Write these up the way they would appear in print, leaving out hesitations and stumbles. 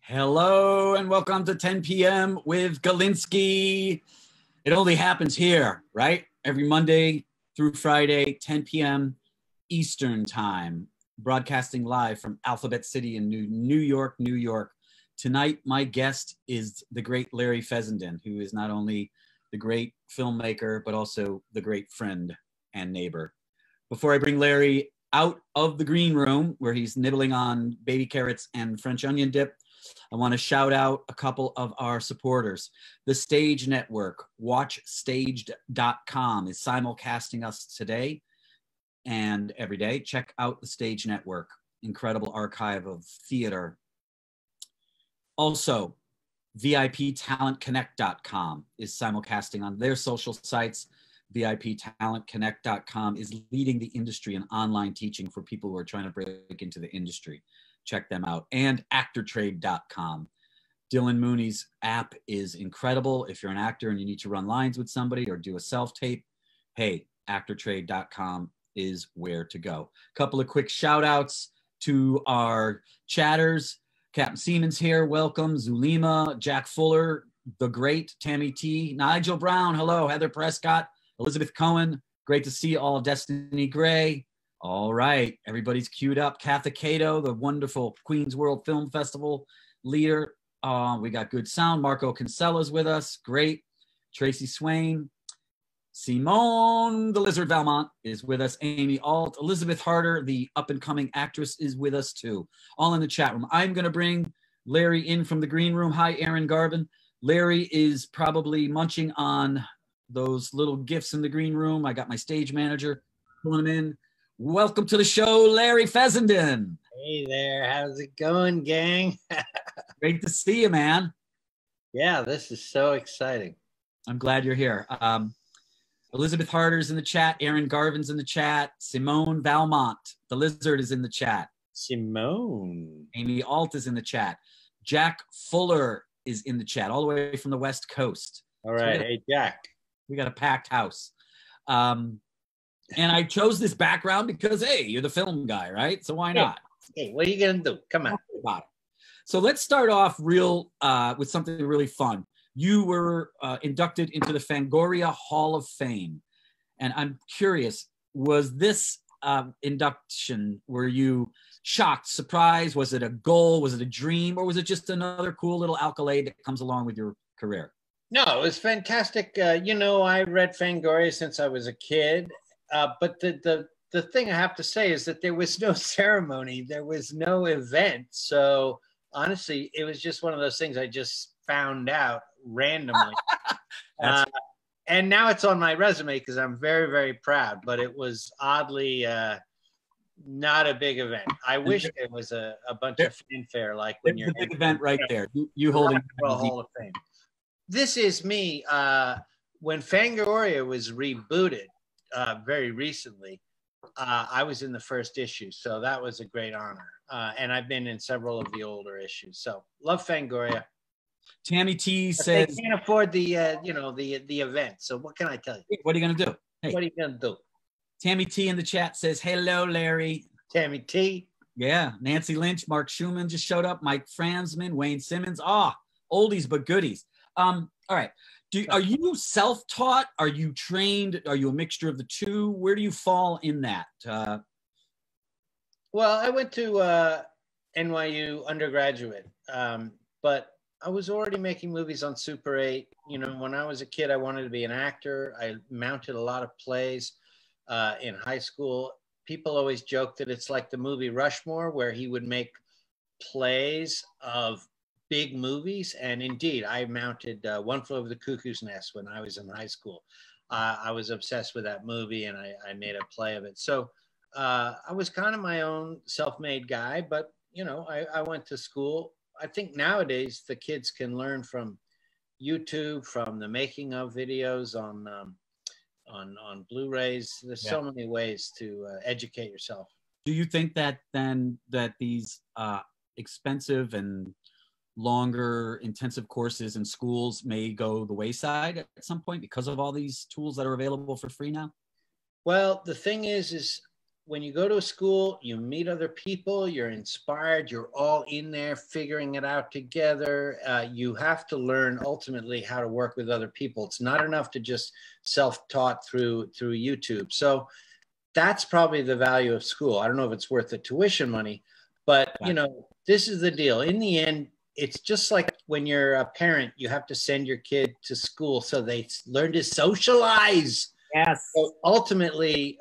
Hello and welcome to 10 p.m. with Galinsky. It only happens here, right? Every Monday through Friday, 10 p.m. Eastern Time, broadcasting live from Alphabet City in New York, New York. Tonight, my guest is the great Larry Fessenden, who is not only the great filmmaker, but also the great friend and neighbor. Before I bring Larry out of the green room, where he's nibbling on baby carrots and French onion dip, I want to shout out a couple of our supporters. The Stage Network, watchstaged.com, is simulcasting us today and every day. Check out the Stage Network, incredible archive of theater. Also, VIPTalentConnect.com is simulcasting on their social sites. VIPTalentConnect.com is leading the industry in online teaching for people who are trying to break into the industry. Check them out. And actortrade.com. Dylan Mooney's app is incredible. If you're an actor and you need to run lines with somebody or do a self-tape, hey, actortrade.com is where to go. A couple of quick shout outs to our chatters. Captain Siemens here, welcome. Zulima, Jack Fuller, the great Tammy T, Nigel Brown, hello. Heather Prescott, Elizabeth Cohen, great to see all. Destiny Gray. All right, everybody's queued up. Katha Cato, the wonderful Queens World Film Festival leader. We got good sound. Marco Kinsella's with us, great. Tracy Swain. Simone, the Lizard Valmont, is with us. Amy Alt. Elizabeth Harder, the up-and-coming actress, is with us too. All in the chat room. I'm going to bring Larry in from the green room. Hi, Aaron Garvin. Larry is probably munching on those little gifts in the green room. I got my stage manager pulling him in. Welcome to the show, Larry Fessenden. Hey there. How's it going, gang? Great to see you, man. Yeah, this is so exciting. I'm glad you're here. Elizabeth Harder's in the chat. Aaron Garvin's in the chat. Simone Valmont, the Lizard, is in the chat. Simone. Amy Alt is in the chat. Jack Fuller is in the chat, all the way from the West Coast. All right. Hey, Jack. We got a packed house. And I chose this background because, hey, you're the film guy, right? So why not? Hey, what are you going to do? Come on. So let's start off with something really fun. You were inducted into the Fangoria Hall of Fame. And I'm curious, was this induction, were you shocked, surprised? Was it a goal? Was it a dream? Or was it just another cool little accolade that comes along with your career? No, it was fantastic. You know, I read Fangoria since I was a kid. But the thing I have to say is that there was no ceremony. There was no event. So honestly, it was just one of those things I just found out randomly. And now it's on my resume because I'm very, very proud. But it was oddly not a big event. I wish there was a bunch of fanfare like when you're the big event right there. You holding the Hall of Fame. This is me. When Fangoria was rebooted very recently, I was in the first issue, so that was a great honor. And I've been in several of the older issues. So love Fangoria. Tammy T but says they can't afford the the event. So what can I tell you? What are you gonna do? Hey. What are you gonna do? Tammy T in the chat says, hello, Larry. Tammy T. Yeah. Nancy Lynch, Mark Schumann just showed up. Mike Franzman, Wayne Simmons. Oldies but goodies. All right. Are you self-taught? Are you trained? Are you a mixture of the two? Where do you fall in that? Well, I went to NYU undergraduate, but I was already making movies on Super 8. You know, when I was a kid, I wanted to be an actor. I mounted a lot of plays in high school. People always joke that it's like the movie Rushmore, where he would make plays of big movies. And indeed, I mounted One Flew Over the Cuckoo's Nest when I was in high school. I was obsessed with that movie and I made a play of it. So I was kind of my own self-made guy, but you know, I went to school. I think nowadays the kids can learn from YouTube, from the making of videos on Blu-rays. There's so many ways to educate yourself. Do you think that then that these expensive and longer intensive courses in schools may go the wayside at some point because of all these tools that are available for free now? Well, the thing is when you go to a school, you meet other people, you're inspired, you're all in there figuring it out together. You have to learn ultimately how to work with other people. It's not enough to just self-taught through YouTube. So that's probably the value of school. I don't know if it's worth the tuition money, but you know, this is the deal. In the end, it's just like when you're a parent, you have to send your kid to school so they learn to socialize. Yes. So ultimately,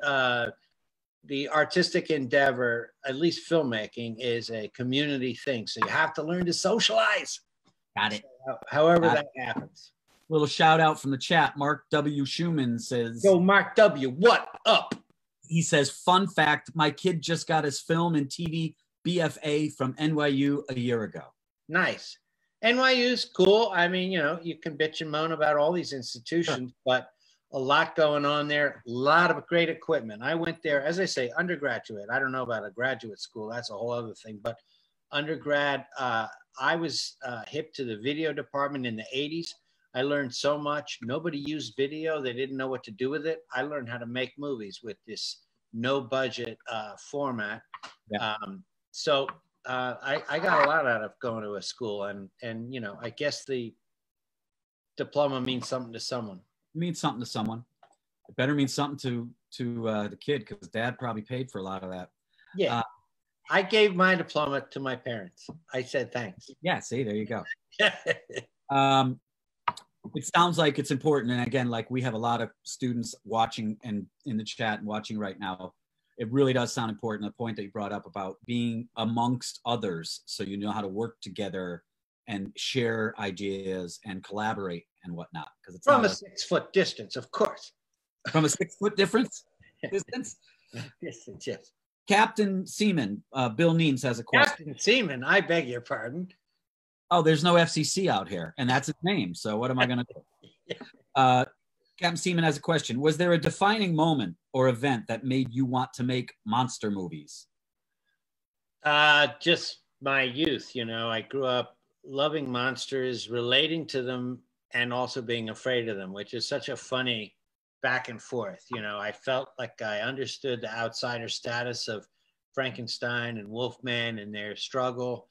the artistic endeavor, at least filmmaking, is a community thing. So you have to learn to socialize. Got it. However that happens. Little shout out from the chat. Mark W. Schumann says, Yo, Mark W., what up? He says, fun fact, my kid just got his film and TV BFA from NYU a year ago. Nice. NYU's cool. I mean, you know, you can bitch and moan about all these institutions, but a lot going on there, a lot of great equipment. I went there, as I say, undergraduate. I don't know about a graduate school. That's a whole other thing. But undergrad, I was hip to the video department in the 80s. I learned so much. Nobody used video. They didn't know what to do with it. I learned how to make movies with this no budget format. Yeah. I got a lot out of going to a school, and you know, I guess the diploma means something to someone. It means something to someone. It better mean something to the kid, because dad probably paid for a lot of that. Yeah. I gave my diploma to my parents. I said thanks. Yeah, see, there you go. It sounds like it's important. And again, like we have a lot of students watching and in the chat and watching right now. It really does sound important. The point that you brought up about being amongst others, so you know how to work together and share ideas and collaborate and whatnot. Because it's from a 6 foot distance, of course. From a 6 foot distance? Distance, yes. Captain Seaman, Bill Neens has a question. Captain Seaman, I beg your pardon. Oh, there's no FCC out here, and that's its name. So what am I going to do? Captain Seaman has a question. Was there a defining moment or event that made you want to make monster movies? Just my youth. You know, I grew up loving monsters, relating to them, and also being afraid of them, which is such a funny back and forth. You know, I felt like I understood the outsider status of Frankenstein and Wolfman and their struggle.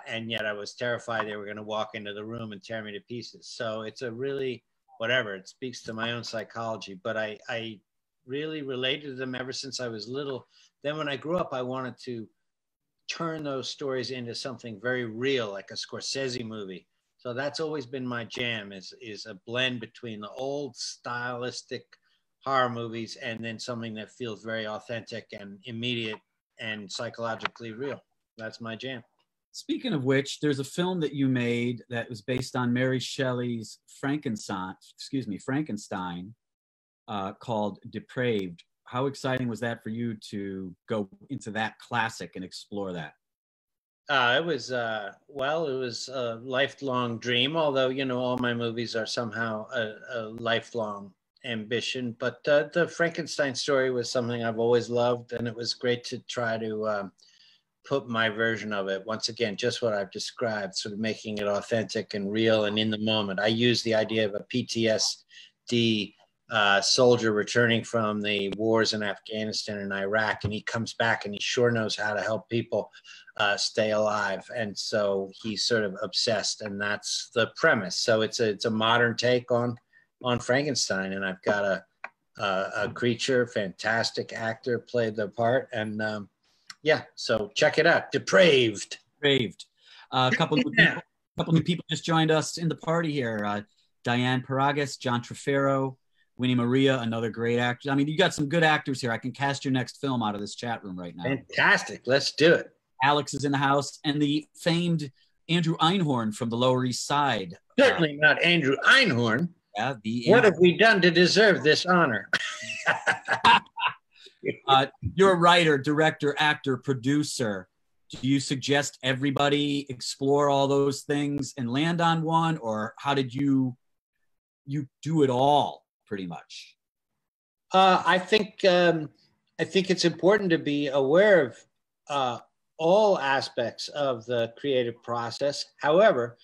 And yet I was terrified they were going to walk into the room and tear me to pieces. So it's a really, whatever, it speaks to my own psychology, but I really related to them ever since I was little. Then when I grew up, I wanted to turn those stories into something very real, like a Scorsese movie. So that's always been my jam, is a blend between the old stylistic horror movies and then something that feels very authentic and immediate and psychologically real. That's my jam. Speaking of which, there's a film that you made that was based on Mary Shelley's Frankenstein, called Depraved. How exciting was that for you to go into that classic and explore that? It was a lifelong dream, although, you know, all my movies are somehow a lifelong ambition. But the Frankenstein story was something I've always loved, and it was great to try to put my version of it, once again, just what I've described, sort of making it authentic and real and in the moment. I use the idea of a PTSD soldier returning from the wars in Afghanistan and Iraq, and he comes back and he sure knows how to help people stay alive. And so he's sort of obsessed, and that's the premise. So it's a modern take on Frankenstein, and I've got a creature, fantastic actor played the part, and yeah, so check it out. Depraved. Depraved. A couple new people just joined us in the party here. Diane Paragas, John Trefero, Winnie Maria, another great actor. I mean, you got some good actors here. I can cast your next film out of this chat room right now. Fantastic. Let's do it. Alex is in the house, and the famed Andrew Einhorn from the Lower East Side. Certainly not Andrew Einhorn. Yeah, what have we done to deserve this honor? You're a writer, director, actor, producer. Do you suggest everybody explore all those things and land on one, or how did you do it all pretty much? I think it's important to be aware of all aspects of the creative process. However,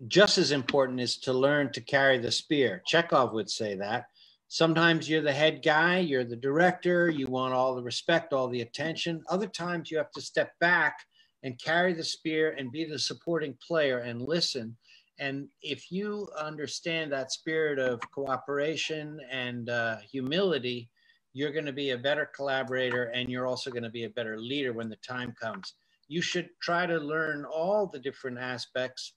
just as important is to learn to carry the spear. Chekhov would say that. Sometimes you're the head guy, you're the director, you want all the respect, all the attention. Other times you have to step back and carry the spear and be the supporting player and listen. And if you understand that spirit of cooperation and humility, you're going to be a better collaborator, and you're also going to be a better leader when the time comes. You should try to learn all the different aspects.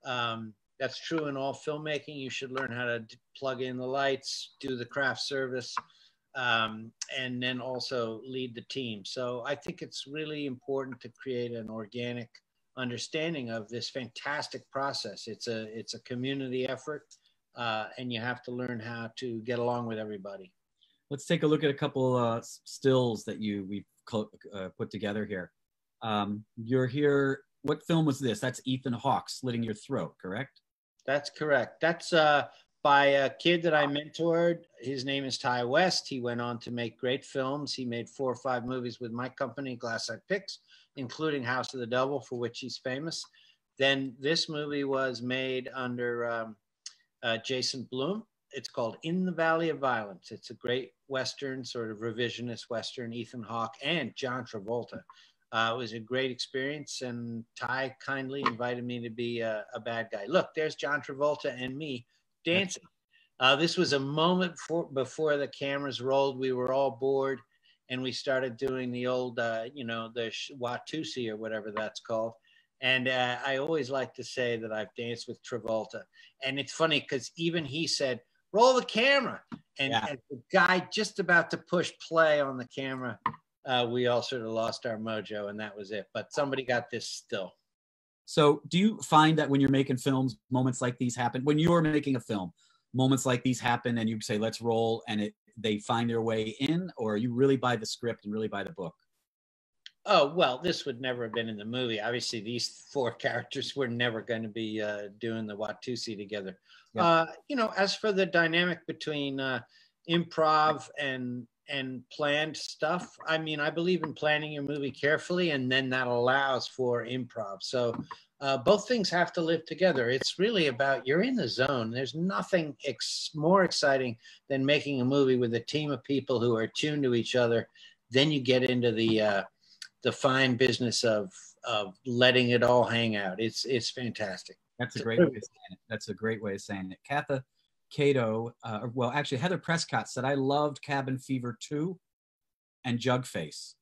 That's true in all filmmaking. You should learn how to plug in the lights, do the craft service, and then also lead the team. So I think it's really important to create an organic understanding of this fantastic process. It's a community effort, and you have to learn how to get along with everybody. Let's take a look at a couple stills that we've put together here. You're here. What film was this? That's Ethan Hawke slitting your throat, correct? That's correct. That's by a kid that I mentored. His name is Ty West. He went on to make great films. He made 4 or 5 movies with my company, Glass Eye Pix, including House of the Devil, for which he's famous. Then this movie was made under Jason Blum. It's called In the Valley of Violence. It's a great Western, sort of revisionist Western, Ethan Hawke and John Travolta. It was a great experience, and Ty kindly invited me to be a bad guy. Look, there's John Travolta and me dancing. This was a moment before the cameras rolled. We were all bored, and we started doing the old, the Watusi or whatever that's called. And I always like to say that I've danced with Travolta. And it's funny because even he said, roll the camera. And as the guy just about to push play on the camera, we all sort of lost our mojo, and that was it. But somebody got this still. So do you find that when you're making films, moments like these happen? When you're making a film, moments like these happen and you say, let's roll, and they find their way in? Or you really buy the script and really buy the book? Oh, well, this would never have been in the movie. Obviously, these 4 characters were never going to be doing the Watusi together. Yeah. As for the dynamic between improv and planned stuff, I mean, I believe in planning your movie carefully, and then that allows for improv. So both things have to live together. It's really about, you're in the zone. There's nothing more exciting than making a movie with a team of people who are tuned to each other. Then you get into the fine business of letting it all hang out. It's fantastic. That's a great way of saying it. That's a great way of saying it. Katha Cato, well, actually, Heather Prescott said, I loved Cabin Fever 2 and Jugface.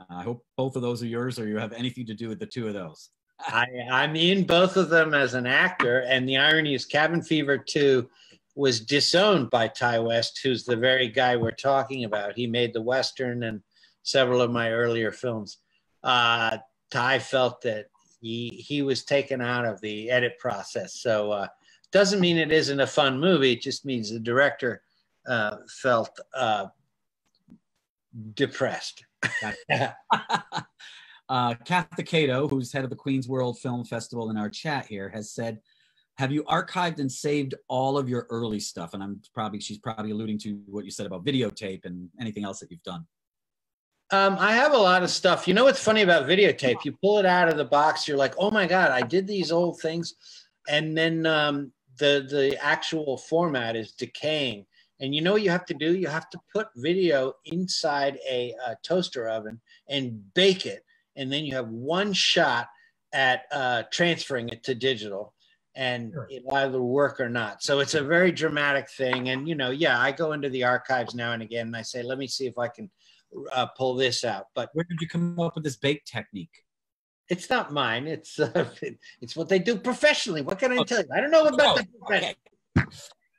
I hope both of those are yours, or you have anything to do with the 2 of those. I'm in both of them as an actor, and the irony is Cabin Fever 2 was disowned by Ty West, who's the very guy we're talking about. He made the Western and several of my earlier films. Ty felt that he was taken out of the edit process. So doesn't mean it isn't a fun movie. It just means the director felt depressed. Katha Cato, who's head of the Queens World Film Festival in our chat here, has said, have you archived and saved all of your early stuff? And she's probably alluding to what you said about videotape and anything else that you've done. I have a lot of stuff. You know what's funny about videotape? You pull it out of the box, you're like, oh my God, I did these old things. And then the actual format is decaying. And you know what you have to do? You have to put video inside a toaster oven and bake it. And then you have one shot at transferring it to digital. And it'll either work or not. So it's a very dramatic thing. And, I go into the archives now and again, and I say, let me see if I can pull this out. But where did you come up with this bake technique? It's not mine. It's what they do professionally. What can I tell you? I don't know about the profession.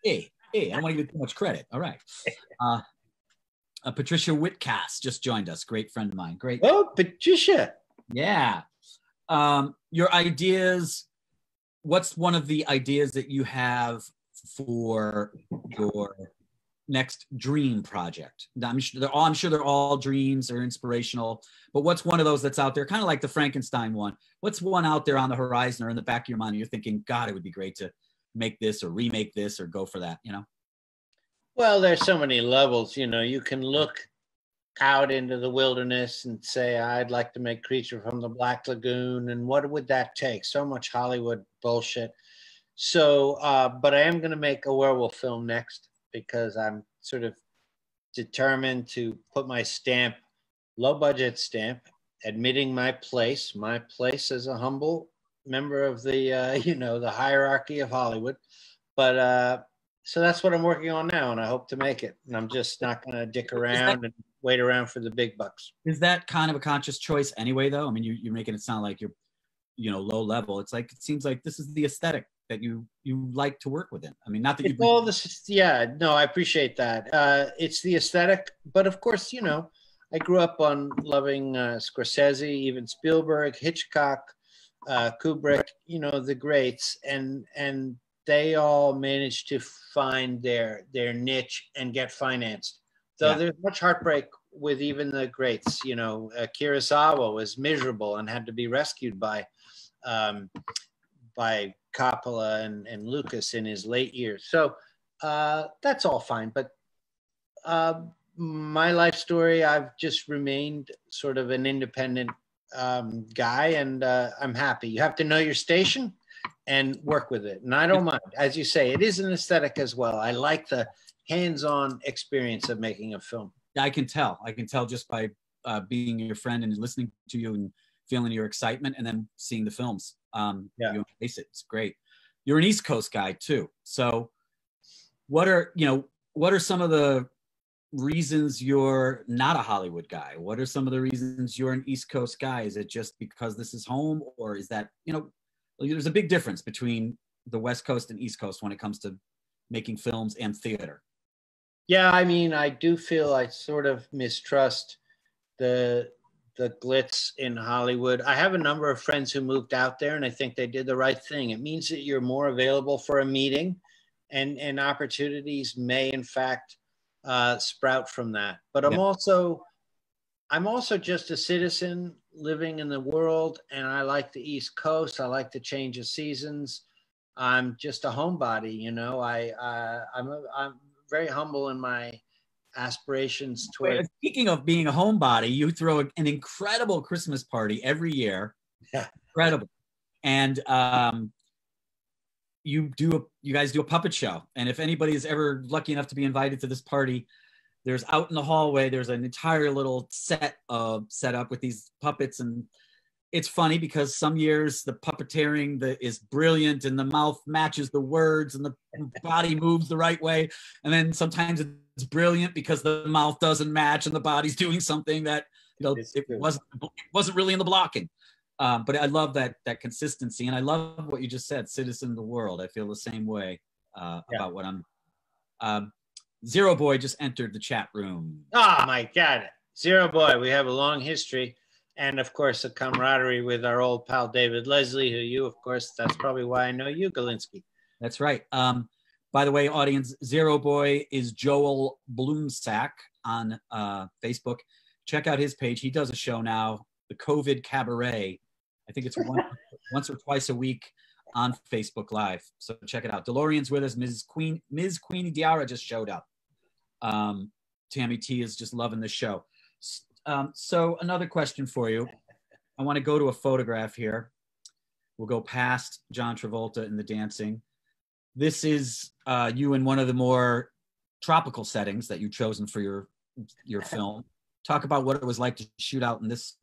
Hey, I don't want to give too much credit. All right. Patricia Whitcast just joined us. Great friend of mine. Great. Oh, Patricia. Yeah. Your ideas. What's one of the ideas that you have for your next dream project? I'm sure they're all dreams or inspirational, but what's one of those that's out there, kind of like the Frankenstein one? What's one out there on the horizon or in the back of your mind? You're thinking, God, it would be great to make this or remake this or go for that, Well, there's so many levels. You can look out into the wilderness and say, I'd like to make Creature from the Black Lagoon, and what would that take? So much Hollywood bullshit. So, but I am going to make a werewolf film next, because I'm sort of determined to put my stamp, low budget stamp, admitting my place as a humble member of the, the hierarchy of Hollywood. But so that's what I'm working on now, and I hope to make it. And I'm just not going to dick around and wait around for the big bucks. Is that kind of a conscious choice anyway, though? I mean, you're making it sound like you're, low level. It's like, it seems like this is the aesthetic that you like to work within. I mean, not that you all this. Yeah, no, I appreciate that. It's the aesthetic, but of course, I grew up on loving Scorsese, even Spielberg, Hitchcock, Kubrick. The greats, and they all managed to find their niche and get financed. Though there's much heartbreak with even the greats. Kurosawa was miserable and had to be rescued by Coppola and Lucas in his late years. So that's all fine. But my life story, I've just remained sort of an independent guy, and I'm happy. You have to know your station and work with it. And I don't mind. As you say, it is an aesthetic as well. I like the hands-on experience of making a film. I can tell just by being your friend and listening to you and feeling your excitement, and then seeing the films. You embrace it. It's great. You're an East Coast guy too. So what are some of the reasons you're not a Hollywood guy? What are some of the reasons you're an East Coast guy? Is it just because this is home, or is that, there's a big difference between the West Coast and East Coast when it comes to making films and theater? Yeah, I mean, I do feel I sort of mistrust the glitz in Hollywood. I have a number of friends who moved out there, and I think they did the right thing. It means that you're more available for a meeting, and opportunities may, in fact, sprout from that. But I'm also just a citizen living in the world, and I like the East Coast. I like the change of seasons. I'm just a homebody, I'm very humble in my aspirations toward. Speaking of being a homebody, you throw an incredible Christmas party every year. Yeah, incredible. And you guys do a puppet show. And if anybody is ever lucky enough to be invited to this party, there's out in the hallway, there's an entire little set up with these puppets, and it's funny because some years the puppeteering is brilliant and the mouth matches the words and the body moves the right way. And then sometimes it's brilliant because the mouth doesn't match and the body's doing something that, it wasn't really in the blocking. But I love that consistency. And I love what you just said, citizen of the world. I feel the same way about what I'm. Zero Boy just entered the chat room. Oh my God. Zero Boy, we have a long history. And of course, a camaraderie with our old pal, David Leslie, who of course, that's probably why I know you, Galinsky. That's right. By the way, audience, Zero Boy is Joel Bloomsack on Facebook. Check out his page. He does a show now, the COVID Cabaret. I think it's once or twice a week on Facebook Live. So check it out. DeLorean's with us. Ms. Queenie Diarra just showed up. Tammy T is just loving the show. So another question for you. I want to go to a photograph here. We'll go past John Travolta and the dancing. This is you in one of the more tropical settings that you've chosen for your film. Talk about what it was like to shoot out in this.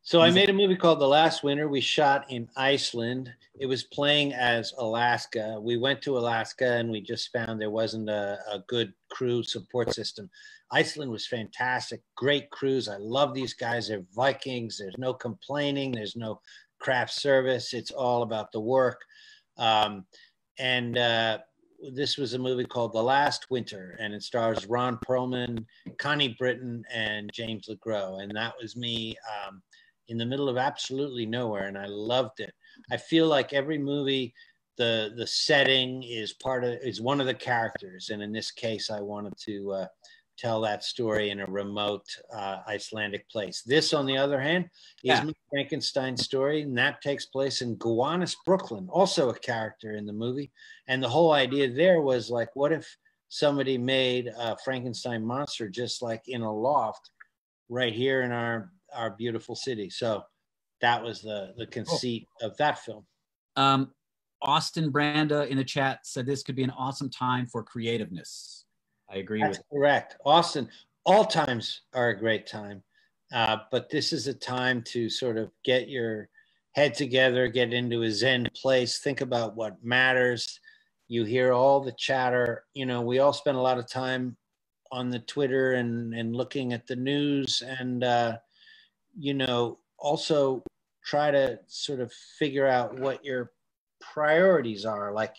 So I made a movie called The Last Winter. We shot in Iceland. It was playing as Alaska. We went to Alaska and we just found there wasn't a good crew support system. Iceland was fantastic. Great crews. I love these guys. They're Vikings. There's no complaining. There's no craft service. It's all about the work. This was a movie called The Last Winter, and it stars Ron Perlman, Connie Britton, and James LeGros. And that was me in the middle of absolutely nowhere, and I loved it. I feel like every movie, the setting is one of the characters, and in this case, I wanted to tell that story in a remote Icelandic place. This, on the other hand, is my Frankenstein story, and that takes place in Gowanus, Brooklyn, also a character in the movie. And the whole idea there was like, what if somebody made a Frankenstein monster just like in a loft right here in our beautiful city. So that was the conceit of that film. Austin Branda in the chat said this could be an awesome time for creativeness. I agree with. That's correct. Austin, all times are a great time, but this is a time to sort of get your head together, get into a Zen place, think about what matters. You hear all the chatter. You know, we all spend a lot of time on the Twitter and looking at the news, and you know, also try to sort of figure out what your priorities are. Like,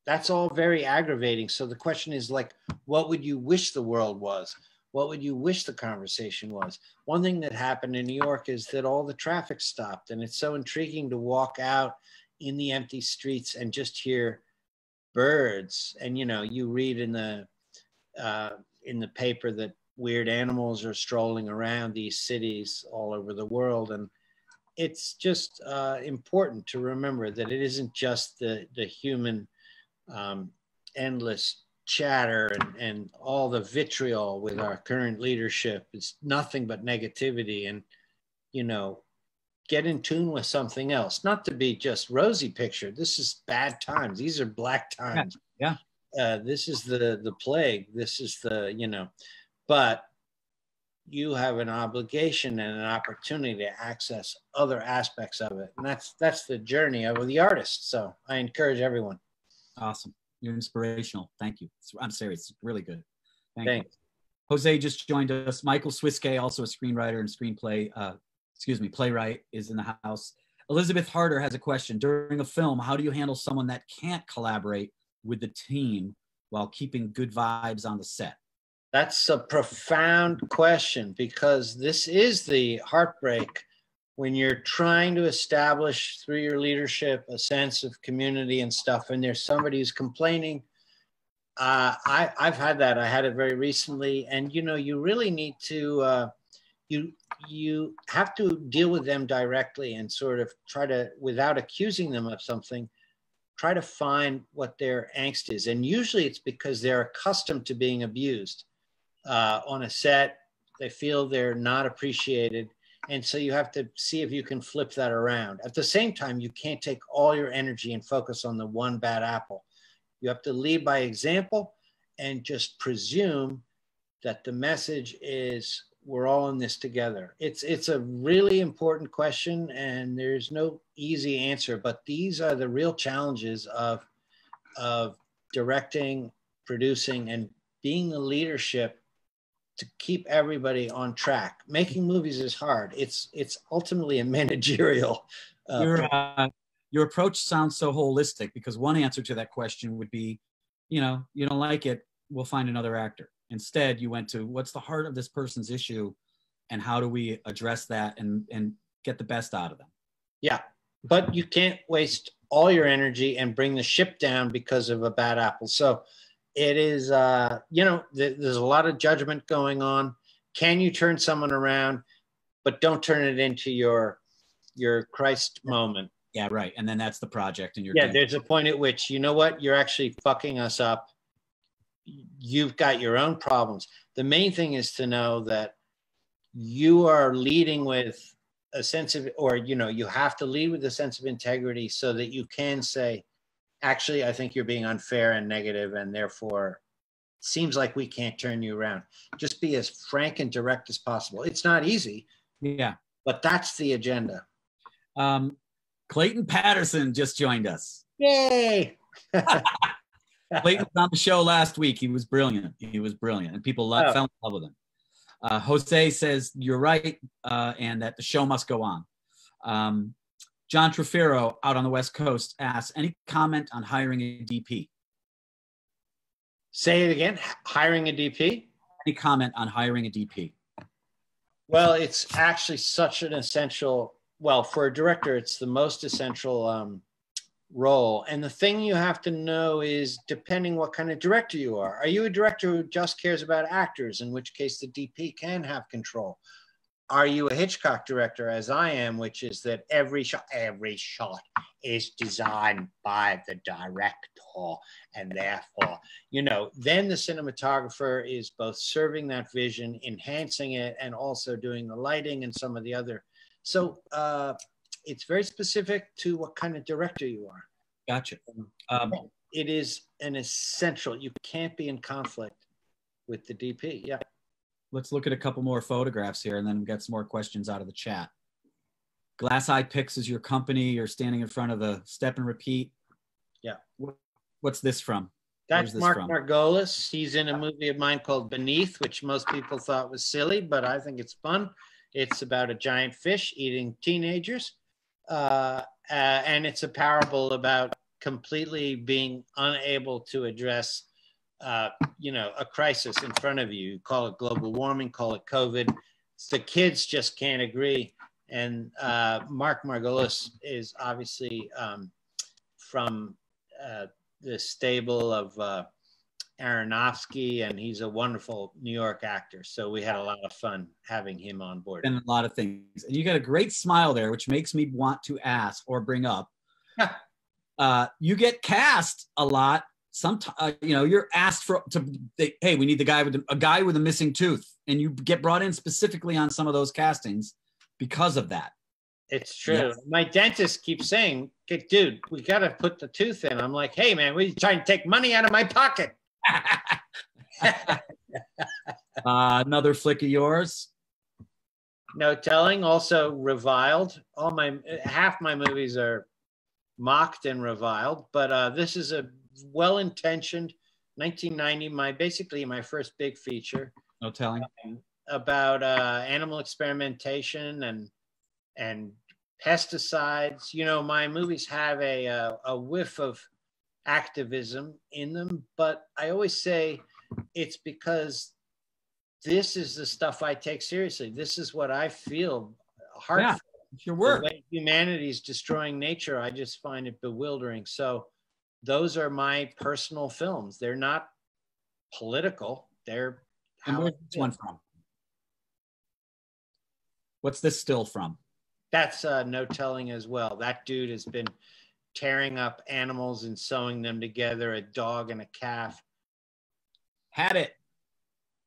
that's all very aggravating. So the question is, like, what would you wish the world was? What would you wish the conversation was? One thing that happened in New York is that all the traffic stopped, and it's so intriguing to walk out in the empty streets and just hear birds. And, you know, you read in the paper that weird animals are strolling around these cities all over the world. And it's just important to remember that it isn't just the human endless chatter and all the vitriol with our current leadership. It's nothing but negativity. And, you know, get in tune with something else, not to be just rosy pictured. This is bad times. These are black times. Yeah. This is the plague. This is the, you know, but you have an obligation and an opportunity to access other aspects of it. And that's the journey of the artist. So I encourage everyone. Awesome. You're inspirational. Thank you. I'm serious. It's really good. Thanks. You. Jose just joined us. Michael Swiskay, also a screenwriter and playwright, is in the house. Elizabeth Harder has a question. During a film, how do you handle someone that can't collaborate with the team while keeping good vibes on the set? That's a profound question, because this is the heartbreak when you're trying to establish through your leadership a sense of community and stuff, and there's somebody who's complaining. I've had that. I had it very recently, and you know, you really need to you have to deal with them directly and sort of try to, without accusing them of something, try to find what their angst is. And usually it's because they're accustomed to being abused on a set. They feel they're not appreciated. And so you have to see if you can flip that around. At the same time, you can't take all your energy and focus on the one bad apple. You have to lead by example and just presume that the message is, we're all in this together. It's a really important question, and there's no easy answer, but these are the real challenges of directing, producing, and being the leadership to keep everybody on track. Making movies is hard. It's ultimately a managerial. Your approach sounds so holistic, because one answer to that question would be, you know, you don't like it, we'll find another actor. Instead, you went to, what's the heart of this person's issue, and how do we address that and get the best out of them? Yeah, but you can't waste all your energy and bring the ship down because of a bad apple. So it is, you know, there's a lot of judgment going on. Can you turn someone around, but don't turn it into your Christ moment? Yeah, right. And then that's the project. And there's a point at which, you know what, you're actually fucking us up. You've got your own problems. The main thing is to know that you are leading with a sense of, or, you know, you have to lead with a sense of integrity so that you can say, actually, I think you're being unfair and negative, and therefore it seems like we can't turn you around. Just be as frank and direct as possible. It's not easy. Yeah. But that's the agenda. Clayton Patterson just joined us. Yay! Clayton was on the show last week. He was brilliant. And people fell in love with him. Jose says, you're right, and that the show must go on. John Trufiro out on the West Coast asks, any comment on hiring a DP? Say it again, hiring a DP? Any comment on hiring a DP? Well, it's actually such an essential, well, for a director, it's the most essential role. And the thing you have to know is, depending what kind of director you are you a director who just cares about actors, in which case the DP can have control? Are you a Hitchcock director, as I am, which is that every shot, is designed by the director, and therefore, you know, then the cinematographer is both serving that vision, enhancing it, and also doing the lighting and some of the other. So it's very specific to what kind of director you are. Gotcha. It is an essential. You can't be in conflict with the DP. Yeah. Let's look at a couple more photographs here, and then we'll get some more questions out of the chat. Glass Eye Pix is your company. You're standing in front of the Step and Repeat. Yeah. What's this from? That's Mark Margolis. He's in a movie of mine called Beneath, which most people thought was silly, but I think it's fun. It's about a giant fish eating teenagers. And it's a parable about completely being unable to address you know, a crisis in front of you. Call it global warming, call it COVID. The kids just can't agree. And Mark Margolis is obviously from the stable of Aronofsky, and he's a wonderful New York actor. So we had a lot of fun having him on board. And a lot of things. And you got a great smile there, which makes me want to ask or bring up. You get cast a lot. Sometimes, you know, you're asked hey, we need the guy with a guy with a missing tooth, and you get brought in specifically on some of those castings because of that. It's true. Yes. My dentist keeps saying, "Hey, dude, we got to put the tooth in." I'm like, "Hey, man, we're trying to take money out of my pocket." Another flick of yours. No Telling, also reviled. Half my movies are mocked and reviled, but this is a well-intentioned 1990, basically my first big feature. No Telling. About animal experimentation and pesticides. You know, my movies have a whiff of activism in them, but I always say it's because this is the stuff I take seriously. This is what I feel heartfelt. Yeah, it's your work. The way humanity is destroying nature, I just find it bewildering. So those are my personal films. They're not political. They're And where's this one from? What's this still from? That's No Telling as well. That dude has been tearing up animals and sewing them together, a dog and a calf. Habit.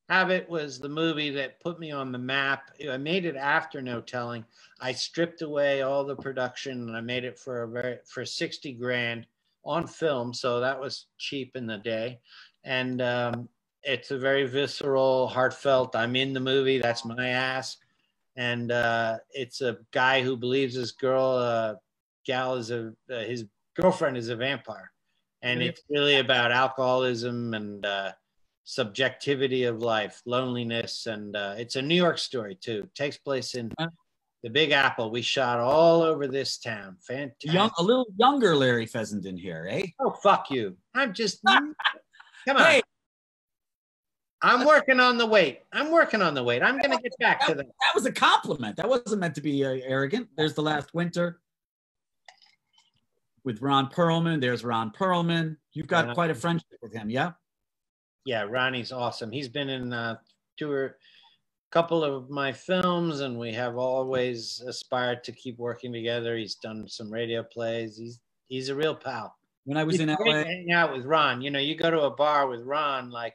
Habit was the movie that put me on the map. I made it after No Telling. I stripped away all the production and I made it for 60 grand on film. So that was cheap in the day. And it's a very visceral, heartfelt, I'm in the movie, that's my ass. And it's a guy who believes his his girlfriend is a vampire. And it's really about alcoholism and subjectivity of life, loneliness. And it's a New York story too. It takes place in the Big Apple. We shot all over this town. Fantastic. A little younger Larry Fessenden here, eh? Oh, fuck you. I'm just, come on. Hey. I'm working on the weight. I'm going to get back to that. That was a compliment. That wasn't meant to be arrogant. There's The Last Winter with Ron Perlman. There's Ron Perlman. You've got quite a friendship with him, yeah? Yeah, Ronnie's awesome. He's been in a couple of my films, and we have always aspired to keep working together. He's done some radio plays. He's a real pal. When I was in LA, to hang out with Ron. You know, you go to a bar with Ron, like,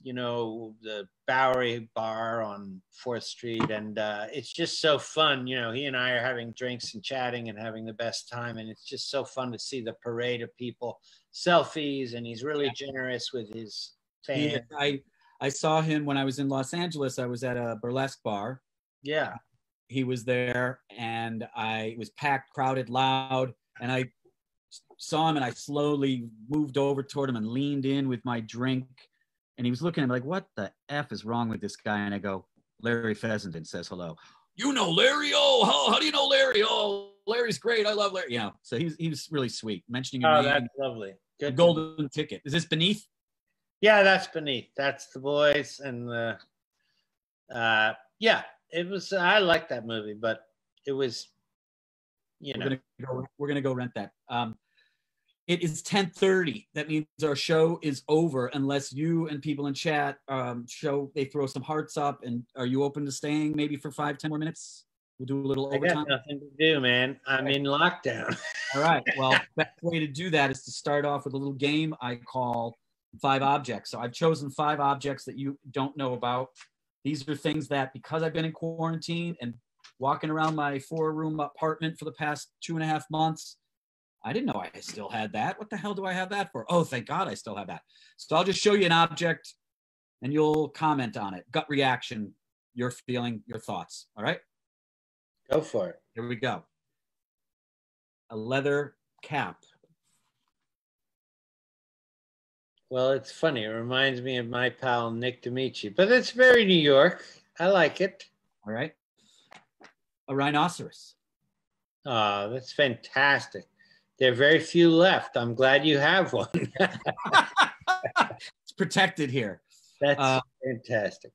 you know, the Bowery Bar on 4th Street. And it's just so fun. You know, he and I are having drinks and chatting and having the best time. And it's just so fun to see the parade of people, selfies. And he's really generous with his fans. I saw him when I was in Los Angeles. I was at a burlesque bar. Yeah. He was there and it was packed, crowded, loud. And I saw him and I slowly moved over toward him and leaned in with my drink. And he was looking at me like, what the F is wrong with this guy? And I go, Larry Fessenden says hello. You know Larry? Oh, how do you know Larry? Oh, Larry's great. I love Larry. You know, so he was really sweet. Mentioning him. Oh, that's lovely. Good. Golden Ticket. Is this Beneath? Yeah, that's Beneath. That's The Boys. And yeah, it was, I liked that movie, but it was, you know. We're going to go rent that. It is 10:30. That means our show is over unless you and people in chat they throw some hearts up. And are you open to staying maybe for 5-10 more minutes? We'll do a little I overtime. got nothing to do, man. I'm in lockdown. All right. Well, best way to do that is to start off with a little game I call 5 objects. So I've chosen 5 objects that you don't know about. These are things that, because I've been in quarantine and walking around my 4-room apartment for the past 2.5 months, I didn't know I still had that. What the hell do I have that for? Oh, thank God I still have that. So I'll just show you an object and you'll comment on it. Gut reaction, your feeling, your thoughts. All right? Go for it. Here we go. A leather cap. Well, it's funny. It reminds me of my pal Nick D'Amici, but it's very New York. I like it. All right. A rhinoceros. Oh, that's fantastic. There are very few left. I'm glad you have one. It's protected here. That's fantastic.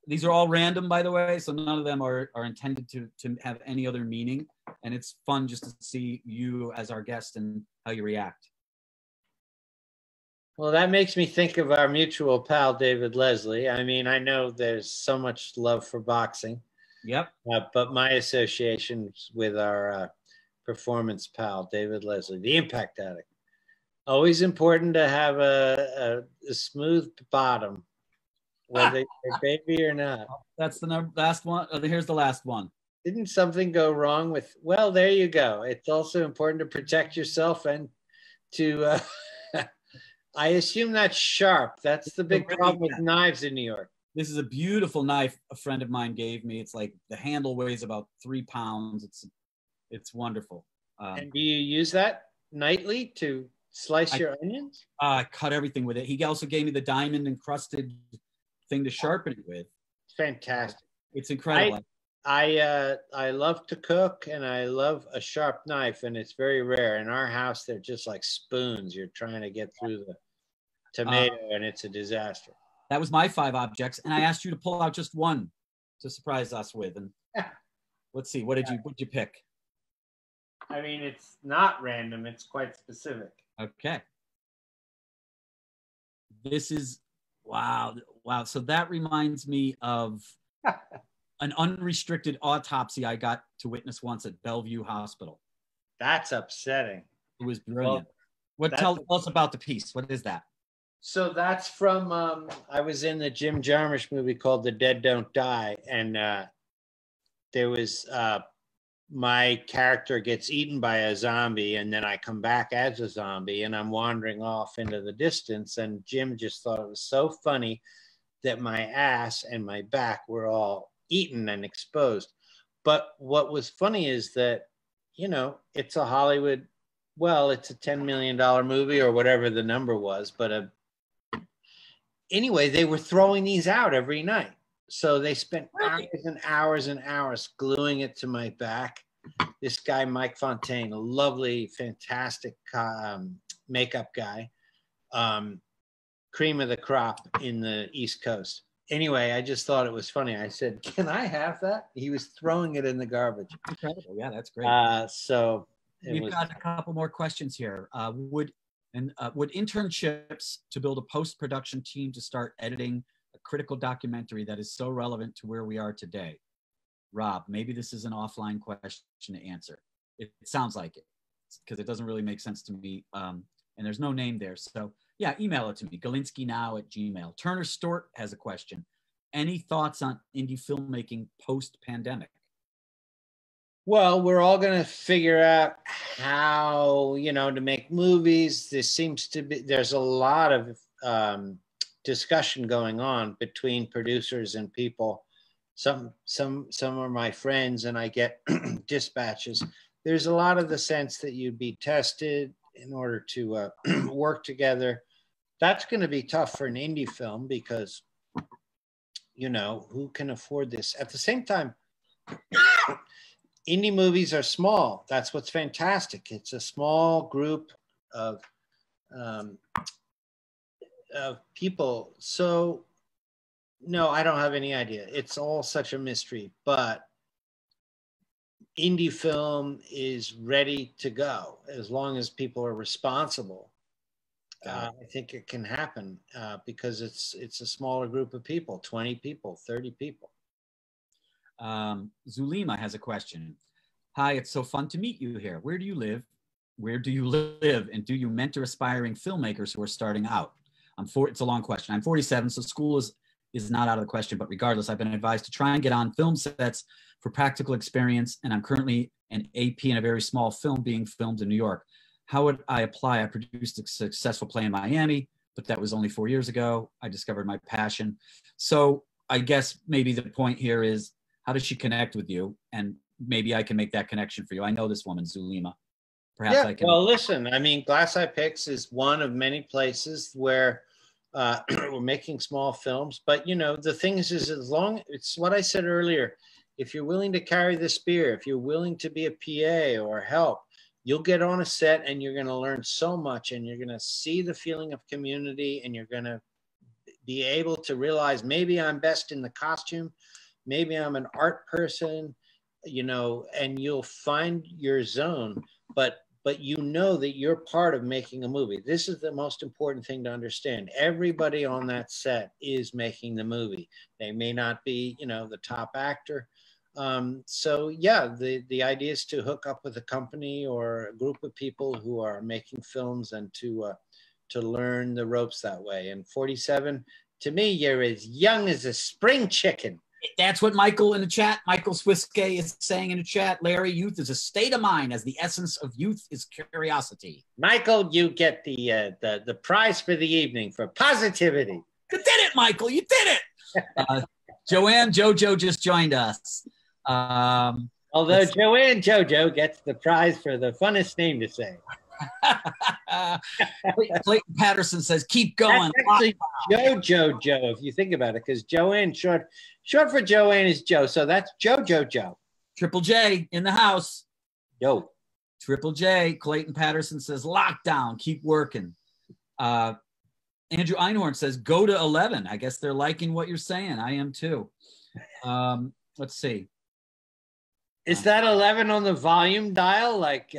These are all random, by the way, so none of them are intended to have any other meaning. And it's fun just to see you as our guest and how you react. Well, that makes me think of our mutual pal, David Leslie. I mean, I know there's so much love for boxing. Yep. But my associations with our performance pal, David Leslie, the Impact Addict. Always important to have a smooth bottom, whether you're baby or not. That's the last one. Here's the last one. Didn't something go wrong with, well, there you go. It's also important to protect yourself and to, I assume that's sharp. That's the big problem with knives in New York. This is a beautiful knife a friend of mine gave me. It's like the handle weighs about 3 pounds. It's wonderful. And do you use that nightly to slice your onions? I cut everything with it. He also gave me the diamond encrusted thing to sharpen it with. It's fantastic. It's incredible. I love to cook and I love a sharp knife, and it's very rare. In our house, they're just like spoons. You're trying to get through the tomato and it's a disaster. That was my 5 objects, and I asked you to pull out just one to surprise us with. And let's see, what did you pick? I mean, it's not random. It's quite specific. Okay. This is, wow. So that reminds me of an unrestricted autopsy I got to witness once at Bellevue Hospital. That's upsetting. It was brilliant. Tell us about the piece. What is that? So that's from, I was in the Jim Jarmusch movie called The Dead Don't Die. And there was, my character gets eaten by a zombie, and then I come back as a zombie, and I'm wandering off into the distance. And Jim just thought it was so funny that my ass and my back were all eaten and exposed. But what was funny is that, you know, it's a Hollywood, well, it's a $10 million movie or whatever the number was, but anyway, they were throwing these out every night. So they spent hours and hours and hours gluing it to my back. This guy, Mike Fontaine, a lovely, fantastic makeup guy, cream of the crop in the East Coast. Anyway, I just thought it was funny. I said, "Can I have that?" He was throwing it in the garbage. Incredible. Yeah, that's great. So we've got a couple more questions here. Would internships to build a post-production team to start editing a critical documentary that is so relevant to where we are today? Rob, maybe this is an offline question to answer. It sounds like it, because it doesn't really make sense to me. And there's no name there. So yeah, email it to me, galinskynow@gmail. Turner Stort has a question. Any thoughts on indie filmmaking post-pandemic? Well, we're all going to figure out how, you know, to make movies. There's a lot of discussion going on between producers and people. Some are my friends, and I get dispatches. There's a lot of the sense that you'd be tested in order to work together. That's going to be tough for an indie film because, you know, who can afford this? At the same time, indie movies are small. That's what's fantastic. It's a small group of people. So, no, I don't have any idea. It's all such a mystery. But indie film is ready to go as long as people are responsible. I think it can happen because it's a smaller group of people, 20 people, 30 people. Zulima has a question. Hi, it's so fun to meet you here. Where do you live? Where do you live? And do you mentor aspiring filmmakers who are starting out? It's a long question. I'm 47, so school is not out of the question, but regardless, I've been advised to try and get on film sets for practical experience, and I'm currently an AP in a very small film being filmed in New York. How would I apply? I produced a successful play in Miami, but that was only 4 years ago. I discovered my passion. So I guess maybe the point here is, how does she connect with you? And maybe I can make that connection for you. I know this woman, Zulima. Perhaps I can. Well, listen, I mean, Glass Eye Pix is one of many places where we're making small films. But, you know, the thing is as long, it's what I said earlier, if you're willing to carry the spear, if you're willing to be a PA or help, you'll get on a set and you're going to learn so much, and you're going to see the feeling of community, and you're going to be able to realize maybe I'm best in the costume, maybe I'm an art person, you know, and you'll find your zone. But you know that you're part of making a movie. This is the most important thing to understand. Everybody on that set is making the movie. They may not be, you know, the top actor. So yeah, the idea is to hook up with a company or a group of people who are making films, and to learn the ropes that way. And 47, to me, you're as young as a spring chicken. That's what Michael in the chat, Michael Swiskay is saying in the chat. Larry, youth is a state of mind, as the essence of youth is curiosity. Michael, you get the prize for the evening for positivity. You did it, Michael. You did it. Joanne Jojo just joined us. Although Joanne Jojo gets the prize for the funnest name to say. Clayton Patterson says, keep going. That's actually Jojo Joe, if you think about it, because Joanne, short for Joanne is Joe. So that's Jojo Joe. Triple J in the house. Yo. Triple J. Clayton Patterson says, lockdown, keep working. Andrew Einhorn says, go to 11. I guess they're liking what you're saying. I am too. Let's see. Is that 11 on the volume dial? Like,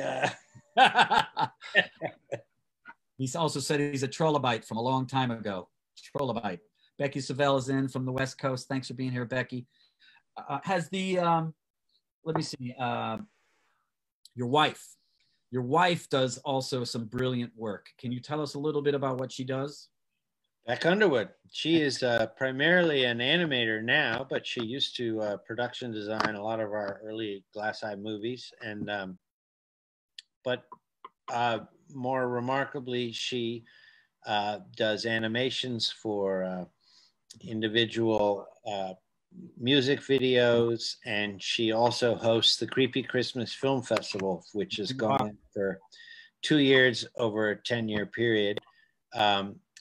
He's also said he's a Trollabite from a long time ago. Trollabite. Becky Savell is in from the West Coast. Thanks for being here, Becky. Has the, let me see, your wife does also some brilliant work. Can you tell us a little bit about what she does? Beck Underwood. She is primarily an animator now, but she used to production design a lot of our early Glass Eye movies. And but more remarkably, she does animations for individual music videos, and she also hosts the Creepy Christmas Film Festival, which has gone on for 2 years over a 10-year period.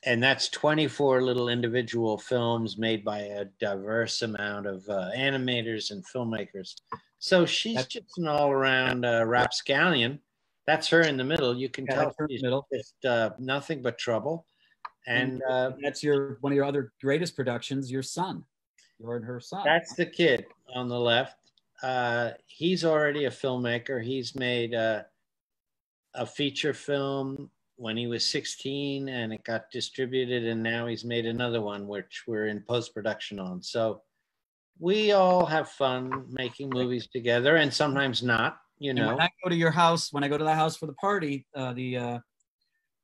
And that's 24 little individual films made by a diverse amount of animators and filmmakers. So she's just an all-around rapscallion. That's her in the middle. You can tell she's just nothing but trouble. And that's one of your other greatest productions, your son. You're and her son. That's the kid on the left. He's already a filmmaker. He's made a feature film when he was 16, and it got distributed, and now he's made another one, which we're in post-production on. So we all have fun making movies together, and sometimes not, you know. And when I go to your house, when I go to the house for the party, the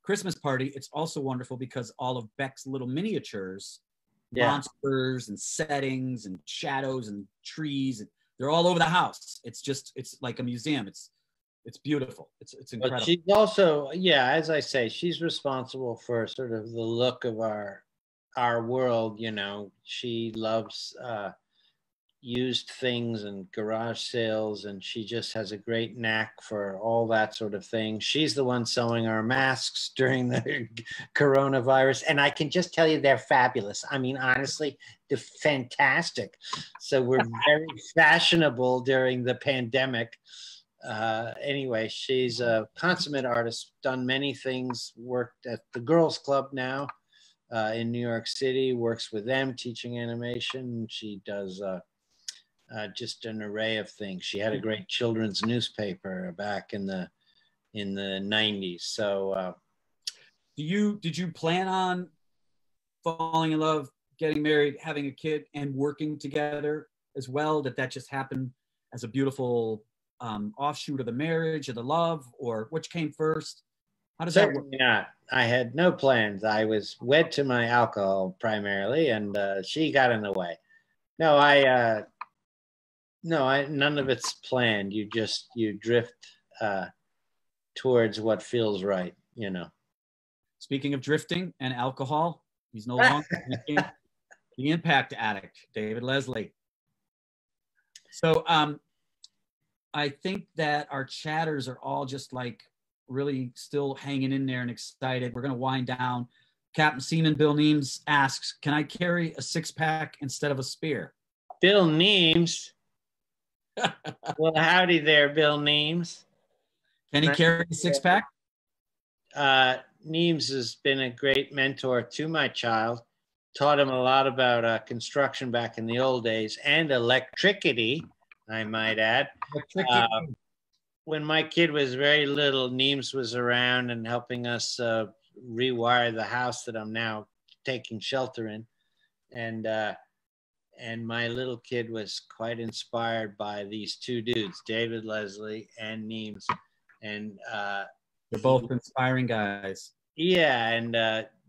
Christmas party, it's also wonderful because all of Beck's little miniatures, monsters and settings and shadows and trees, they're all over the house. It's like a museum. It's beautiful. It's incredible. But she's also, as I say, she's responsible for sort of the look of our world. You know, she loves used things and garage sales, and she just has a great knack for all that sort of thing. She's the one sewing our masks during the coronavirus, and I can just tell you they're fabulous. I mean, honestly, they're fantastic. So we're very fashionable during the pandemic. Anyway, she's a consummate artist, done many things, worked at the Girls Club now in New York City, works with them teaching animation. She does just an array of things. She had a great children's newspaper back in the 90s. So did you plan on falling in love, getting married, having a kid, and working together as well, that just happened as a beautiful offshoot of the marriage or the love, or which came first? How does that work? Certainly not. I had no plans. I was wed to my alcohol primarily, and she got in the way. No, none of it's planned. You drift towards what feels right, you know. Speaking of drifting and alcohol, he's no longer the impact addict, David Leslie. So I think that our chatters are all just like really still hanging in there and excited. We're going to wind down. Captain Seaman Bill Neems asks, can I carry a 6-pack instead of a spear? Bill Neems? Well, howdy there, Bill Neems. Can he carry a 6-pack? Neems has been a great mentor to my child. Taught him a lot about construction back in the old days, and electricity, I might add. When my kid was very little, Neems was around and helping us rewire the house that I'm now taking shelter in. And my little kid was quite inspired by these two dudes, David Leslie and Neems. And they're both inspiring guys. Yeah, and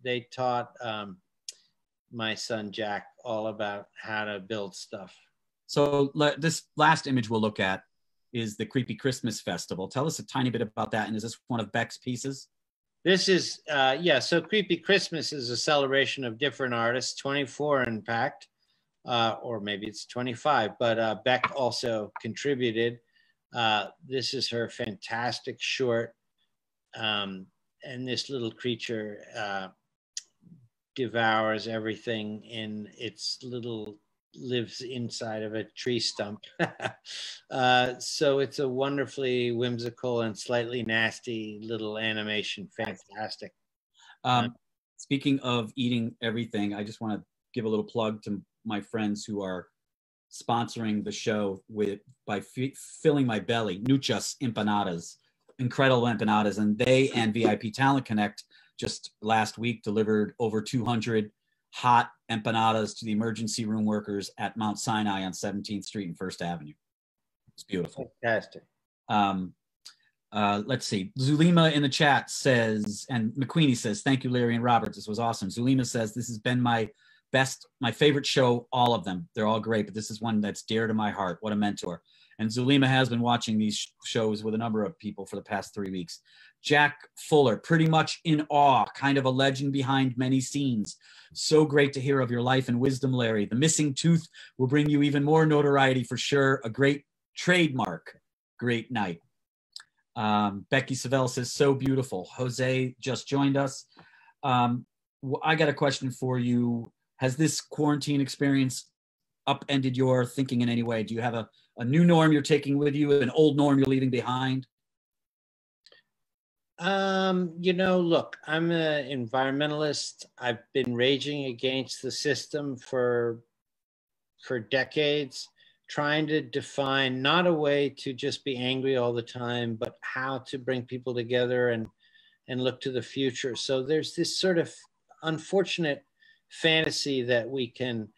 they taught my son Jack all about how to build stuff. So this last image we'll look at is the Creepy Christmas Festival. Tell us a tiny bit about that. And is this one of Beck's pieces? This is, so Creepy Christmas is a celebration of different artists, 24 in fact, or maybe it's 25, but Beck also contributed. This is her fantastic short. And this little creature devours everything in its lives inside of a tree stump. So it's a wonderfully whimsical and slightly nasty little animation. Fantastic. Speaking of eating everything, I just want to give a little plug to my friends who are sponsoring the show by filling my belly. Nuchas Empanadas, incredible empanadas. And they and VIP Talent Connect just last week delivered over 200 hot empanadas to the emergency room workers at Mount Sinai on 17th Street and First Avenue. It's beautiful. Fantastic. Let's see. Zulima in the chat says, and McQueenie says, thank you, Larry and Robert. This was awesome. Zulima says, this has been my favorite show, all of them. They're all great, but this is one that's dear to my heart. What a mentor. And Zulima has been watching these shows with a number of people for the past 3 weeks. Jack Fuller, pretty much in awe, kind of a legend behind many scenes. So great to hear of your life and wisdom, Larry. The missing tooth will bring you even more notoriety for sure. A great trademark. Great night. Becky Savell says, so beautiful. Jose just joined us. I got a question for you. Has this quarantine experience upended your thinking in any way? Do you have a new norm you're taking with you, an old norm you're leaving behind? Look, I'm an environmentalist. I've been raging against the system for decades, trying to define not a way to just be angry all the time, but how to bring people together and look to the future. So there's this sort of unfortunate fantasy that we can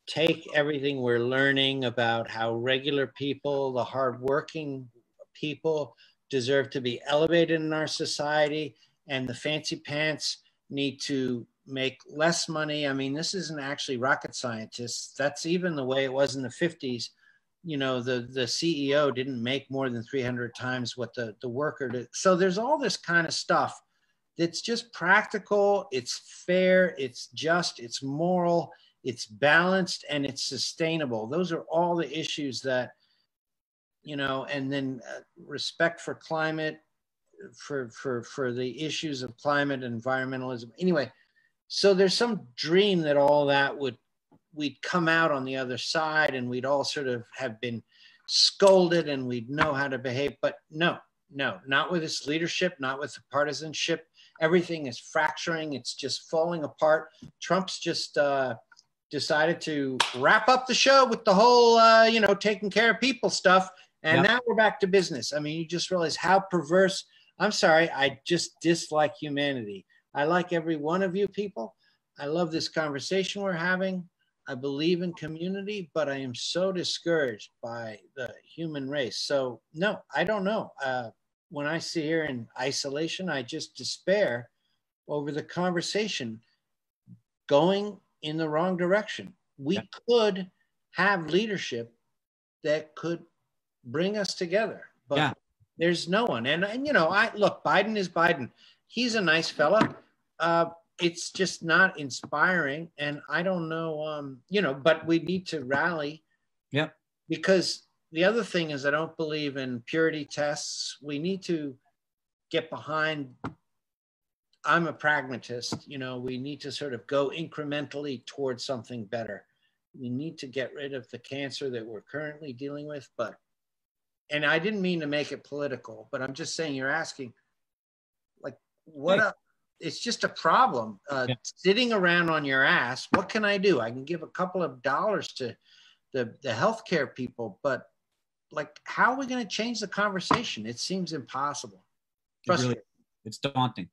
take everything we're learning about how regular people, the hardworking people, deserve to be elevated in our society, and the fancy pants need to make less money. I mean, this isn't actually rocket scientists. That's even the way it was in the 50s. You know, the CEO didn't make more than 300 times what the worker did. So there's all this kind of stuff that's just practical, it's fair, it's just, it's moral, it's balanced, and it's sustainable. Those are all the issues that, and then respect for climate, for the issues of climate and environmentalism. Anyway, so there's some dream that all that we'd come out on the other side and we'd all sort of have been scolded and we'd know how to behave. But no, not with this leadership, not with the partisanship. Everything is fracturing. It's just falling apart. Trump's just decided to wrap up the show with the whole, taking care of people stuff. And now we're back to business. I mean, you just realize how perverse. I'm sorry, I just dislike humanity. I like every one of you people. I love this conversation we're having. I believe in community, but I am so discouraged by the human race. So no, I don't know. When I sit here in isolation, I just despair over the conversation going in the wrong direction. We could have leadership that could bring us together, but there's no one. And you know, look, Biden is Biden. He's a nice fella. It's just not inspiring. And I don't know, you know, but we need to rally. Yep. Because the other thing is I don't believe in purity tests. We need to get behind, I'm a pragmatist, you know, we need to sort of go incrementally towards something better. We need to get rid of the cancer that we're currently dealing with, and I didn't mean to make it political, but I'm just saying, you're asking, like, it's just a problem. Sitting around on your ass, what can I do? I can give a couple of dollars to the healthcare people, but like, how are we going to change the conversation? It seems impossible. It's daunting.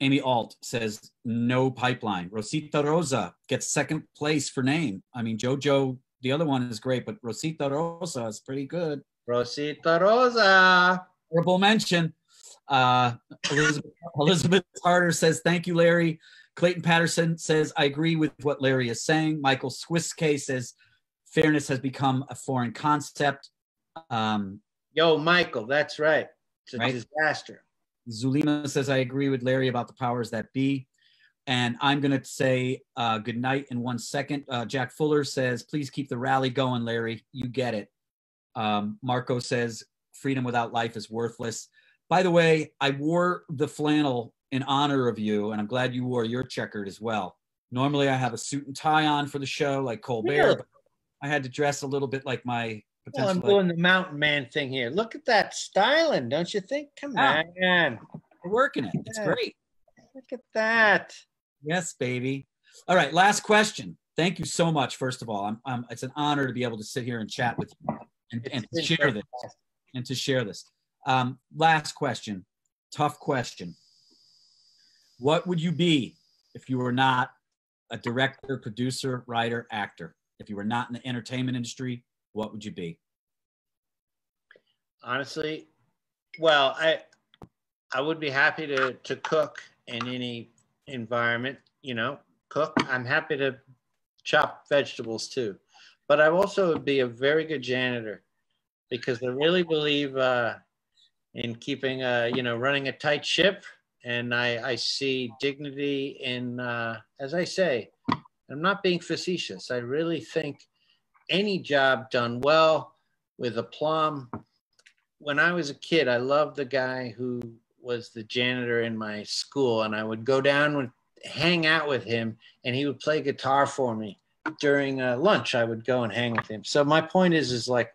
Amy Alt says no pipeline. Rosita Rosa gets second place for name. I mean, JoJo, the other one is great, but Rosita Rosa is pretty good. Rosita Rosa. Honorable mention. Elizabeth Harder says, thank you, Larry. Clayton Patterson says, I agree with what Larry is saying. Michael Swiske says, fairness has become a foreign concept. Yo, Michael, that's right. It's a disaster. Zulima says, I agree with Larry about the powers that be. And I'm going to say good night in 1 second. Jack Fuller says, please keep the rally going, Larry. You get it. Marco says, freedom without life is worthless. By the way, I wore the flannel in honor of you, and I'm glad you wore your checkered as well. Normally, I have a suit and tie on for the show, like Colbert. Really? But I had to dress a little bit like my potential. Well, I'm doing the mountain man thing here. Look at that styling, don't you think? Come on. We're working it. It's great. Look at that. Yes, baby. All right, last question. Thank you so much, first of all. It's an honor to be able to sit here and chat with you and to share this. And to share this. Last question, tough question. What would you be if you were not a director, producer, writer, actor? If you were not in the entertainment industry, what would you be? Honestly, well, I would be happy to cook in any environment, you know, cook. I'm happy to chop vegetables too, but I also would be a very good janitor because I really believe in keeping, you know, running a tight ship. And I see dignity in, as I say, I'm not being facetious. I really think any job done well with aplomb. When I was a kid, I loved the guy who was the janitor in my school, and I would go down and hang out with him, and he would play guitar for me. During lunch, I would go and hang with him. So my point is like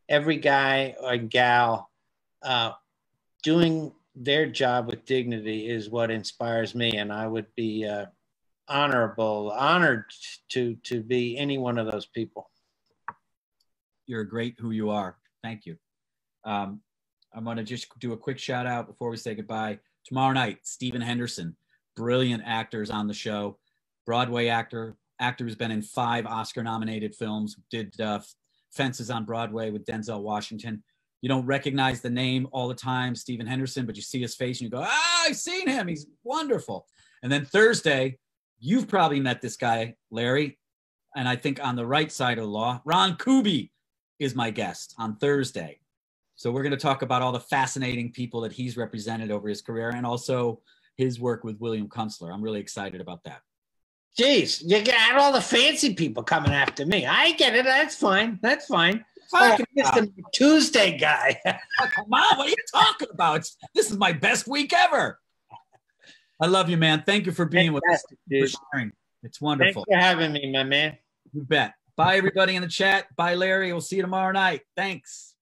every guy or gal doing their job with dignity is what inspires me, and I would be honored to be any one of those people. You're great who you are. Thank you. I'm going to just do a quick shout out before we say goodbye. Tomorrow night, Stephen Henderson, brilliant actors on the show, Broadway actor who's been in 5 Oscar-nominated films, did Fences on Broadway with Denzel Washington. You don't recognize the name all the time, Stephen Henderson, but you see his face and you go, I've seen him. He's wonderful. And then Thursday, you've probably met this guy, Larry, and I think on the right side of the law, Ron Kuby is my guest on Thursday. So we're going to talk about all the fascinating people that he's represented over his career and also his work with William Kunstler. I'm really excited about that. Jeez, you got all the fancy people coming after me. I get it. That's fine. That's fine. Just a Tuesday guy. Oh, come on, what are you talking about? This is my best week ever. I love you, man. Thank you for being with us. For sharing. It's wonderful. Thanks for having me, my man. You bet. Bye, everybody in the chat. Bye, Larry. We'll see you tomorrow night. Thanks.